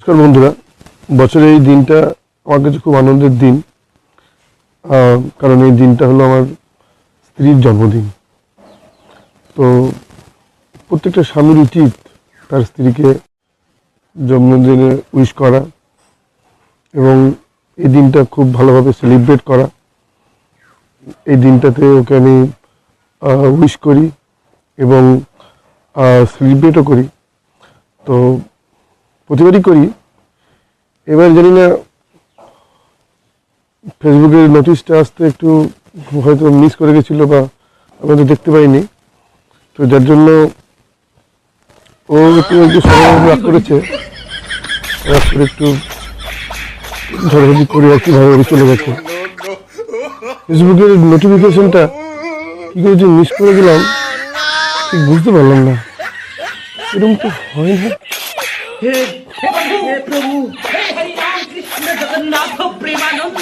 নমস্কার বন্ধুরা, বছরের এই দিনটা আমার কাছে খুব আনন্দের দিন। কারণ এই দিনটা হলো আমার স্ত্রীর জন্মদিন। তো প্রত্যেকটা স্বামীর উচিত তার স্ত্রীকে জন্মদিনে উইশ করা এবং এই দিনটা খুব ভালোভাবে সেলিব্রেট করা। এই দিনটাতে ওকে আমি উইশ করি এবং সেলিব্রেটও করি। তো প্রতিবারই করি। এবার জানি না ফেসবুকের নোটিশটা আসতে একটু হয়তো মিস করে গেছিলো বা আমি তো দেখতে পাইনি। তো যার জন্য ও একটু সময় রাগ করেছে, রাগ করে একটু ঝড়াঝড়ি করে আর কি ভাবে চলে গেছে। ফেসবুকের নোটিফিকেশনটা কী করে যে মিস করে গেলাম ঠিক বুঝতে পারলাম না। এরকম তো হয় না। हे प्रभु हे हरि राम कृष्ण जगन्नाथ प्रेमानंद